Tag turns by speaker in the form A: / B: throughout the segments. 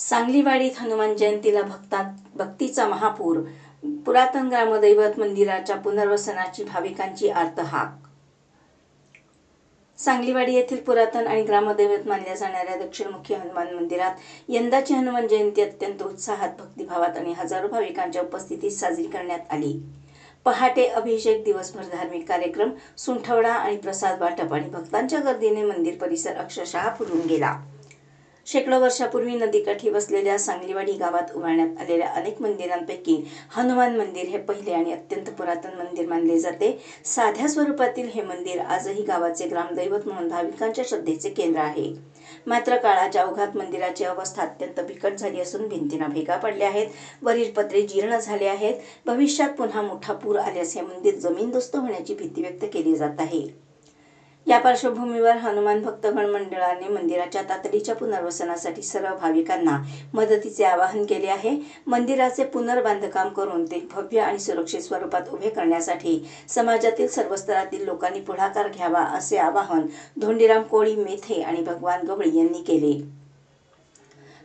A: सांगलीवाडीत हनुमान जयंतीला भक्तीचा महापूर. पुरातन ग्रामदैवत मंदिराच्या पुनर्वसनाची भाविकांची आर्त हाक. सांगलीवाडी येथील पुरातन आणि ग्रामदैवत मानल्या जाणाऱ्या दक्षिणमुखी हनुमान मंदिरात यंदाची हनुमान जयंती अत्यंत उत्साहात, भक्तिभावात आणि हजारो भाविकांच्या उपस्थितीत साजरी करण्यात आली. पहाटे अभिषेक, दिवसभर धार्मिक कार्यक्रम, सुंठवडा आणि प्रसाद वाटप आणि भक्तांच्या गर्दीने मंदिर परिसर अक्षरशः फुलून गेला. शेकडो वर्षापूर्वी नदीकाठी वसलेल्या सांगलीवाडी गावात उभारण्यात आलेल्या अनेक मंदिरांपैकी हनुमान मंदिर हे पहिले आणि अत्यंत पुरातन मंदिर मानले जाते. साध्या स्वरूपातील हे मंदिर आजही गावाचे ग्रामदैवत म्हणून भाविकांच्या श्रद्धेचे केंद्र आहे. मात्र काळाच्या ओघात मंदिराची अवस्था अत्यंत बिकट झाली असून भिंतींना भेगा पडल्या आहेत, वरील पत्रे जीर्ण झाले आहेत. भविष्यात पुन्हा मोठा पूर आल्यास हे मंदिर जमीनदोस्त होण्याची भीती व्यक्त केली जात आहे. या पार्श्वभूमीवर हनुमान भक्तगण मंडळाने मंदिराच्या तातडीच्या पुनर्वसनासाठी सर्व भाविकांना मदतीचे आवाहन केले आहे. मंदिराचे पुनर्बांधकाम करून ते भव्य आणि सुरक्षित स्वरूपात उभे करण्यासाठी समाजातील सर्व स्तरातील लोकांनी पुढाकार घ्यावा, असे आवाहन धोंडीराम कोळी मेथे आणि भगवान गवळी यांनी केले.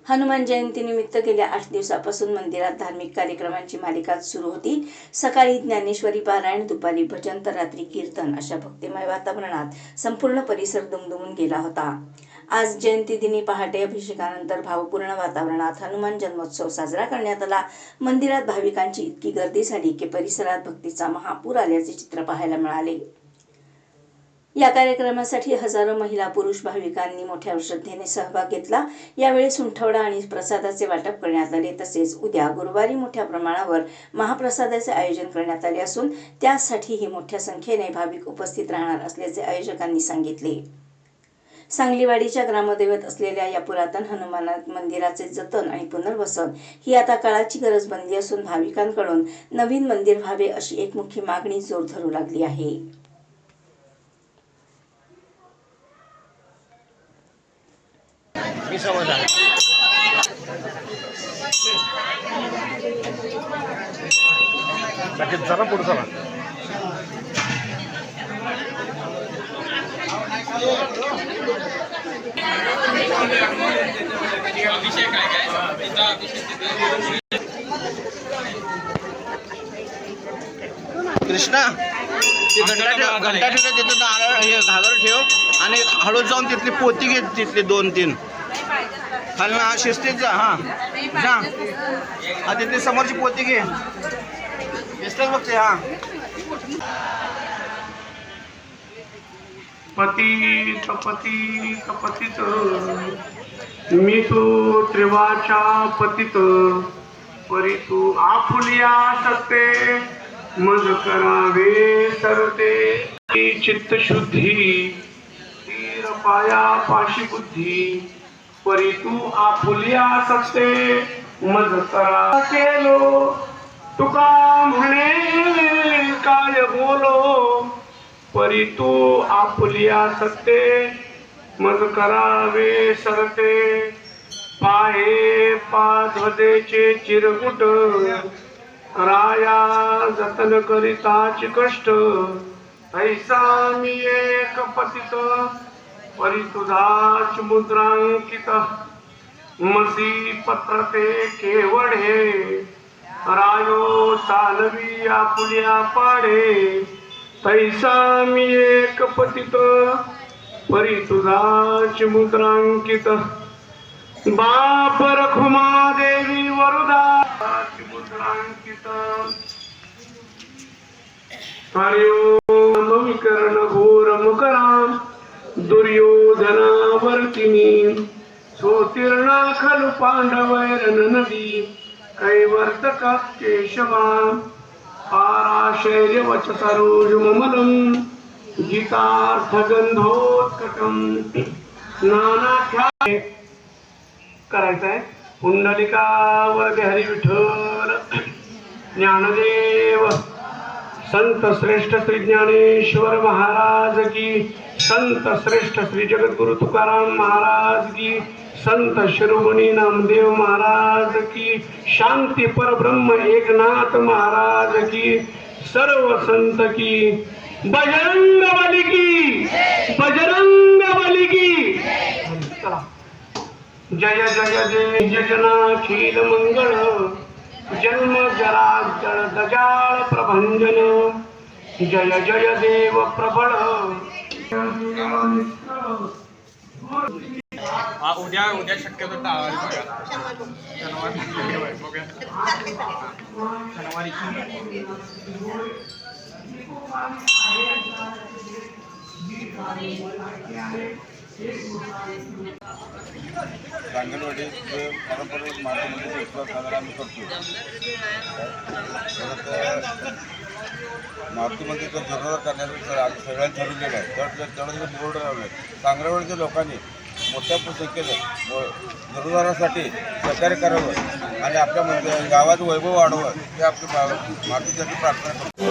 A: हनुमान जयंतीनिमित्त गेल्या 8 दिवसापासून मंदिरात धार्मिक कार्यक्रमांची मालिका सुरू होती. सकाळी ज्ञानेश्वरी पारायण, दुपारी भजन तर रात्री कीर्तन अशा भक्तिमय वातावरणात संपूर्ण परिसर दुमदुमून गेला होता. आज जयंती दिनी पहाटे अभिषेकानंतर भावपूर्ण वातावरणात हनुमान जन्मोत्सव साजरा करण्यात आला. मंदिरात भाविकांची इतकी गर्दी झाली की परिसरात भक्तीचा महापूर आल्याचे चित्र पाहायला मिळाले. या कार्यक्रमासाठी हजारो महिला पुरुष भाविकांनी मोठ्या श्रद्धेने सहभाग घेतला. यावेळी सुंठवडा आणि प्रसादाचे वाटप करण्यात आले. तसेच उद्या गुरुवारी मोठ्या प्रमाणावर महाप्रसादाचे आयोजन करण्यात आले असून त्यासाठीही मोठ्या संख्येने भाविक उपस्थित राहणार असल्याचे आयोजकांनी सांगितले. सांगलीवाडीच्या ग्रामदैवत असलेल्या या पुरातन हनुमान मंदिराचे जतन आणि पुनर्वसन ही आता काळाची गरज बनली असून भाविकांकडून नवीन मंदिर व्हावे अशी एकमुखी मागणी जोर धरू लागली आहे.
B: जरा पुढे चला.
C: कृष्णा ते घंटा ठेव, तिथं नारळ हे घागर ठेव आणि हळूच जाऊन तिथली पोती घे, तिथली 2-3 खालना शिस्तीत जा. जा तिथली समोरची पोती घे, दिसतच बघते.
D: पतित पतित पतित मी तो त्रिवाचा पतित, परी तू आफुलिया सकते मज करावे सरते. चित्त शुद्धी तीर पाया पाशी बुद्धी, परी तू आफुलिया सकते मज करा. केलो तुका म्हणे काय बोलो, परी तू आपुलिया सकते मज करावे सरते. पाहे पाध्वदेचे चिरकुट, राया जतन करिताच कष्ट. ऐसा मी एक पतित, परी तुझाच मुद्रांकित. मसी पत्रते केवढे, रायो चालवी आपुलिया पाडे. तैसा मी एक पतित, परी तुझाच मुद्रांकित. बाप रखुमा देवी वरुदाच मुद्रांकित. हरिओम विकर्ण घोर मकराम, दुर्योधनावर्तिनी. सोतीर्णा खलु पांडवैरन नदी, कैवर्तक केशवा. पाराशैर्य वचसरोजुममलं, गीतार्थगंधोत्कटं. नानाख्याय करायचंय. पुंडलिकावर हरी विठ्ठल. ज्ञानदेव संत श्रेष्ठ श्री ज्ञानेश्वर महाराज की, संत श्रेष्ठ श्री जगद्गुरु तुकाराम महाराज की, संत शिरोमणी नामदेव महाराज की, शांती परब्रह्म एकनाथ महाराज की, सर्व संत की. बजरंग बली की, बजरंग बली की. चला. जय जय जय यजनाखिल मंगळ जन्म जरा जळ दजाळ प्रभंजन जय जय देव प्रबळ
B: उद्या शक्यतो टाळायला बघूया शनिवारी
E: अंगणवाडी पारंपरिक माध्यमांचा उत्सव साजरा आम्ही करतो. मातृमंदिरचा जरूर करण्याचं आम्ही सगळ्यांनी ठरवलेलं आहे. तेवढं बोर्ड लावलं आहे. कांगरावडीच्या लोकांनी मोठ्या संख्येनं जरूरदारासाठी सहकार्य करावं आणि आपल्या गावाचं वैभव वाढवावं हे आपली मातीसाठी प्रार्थना करतो.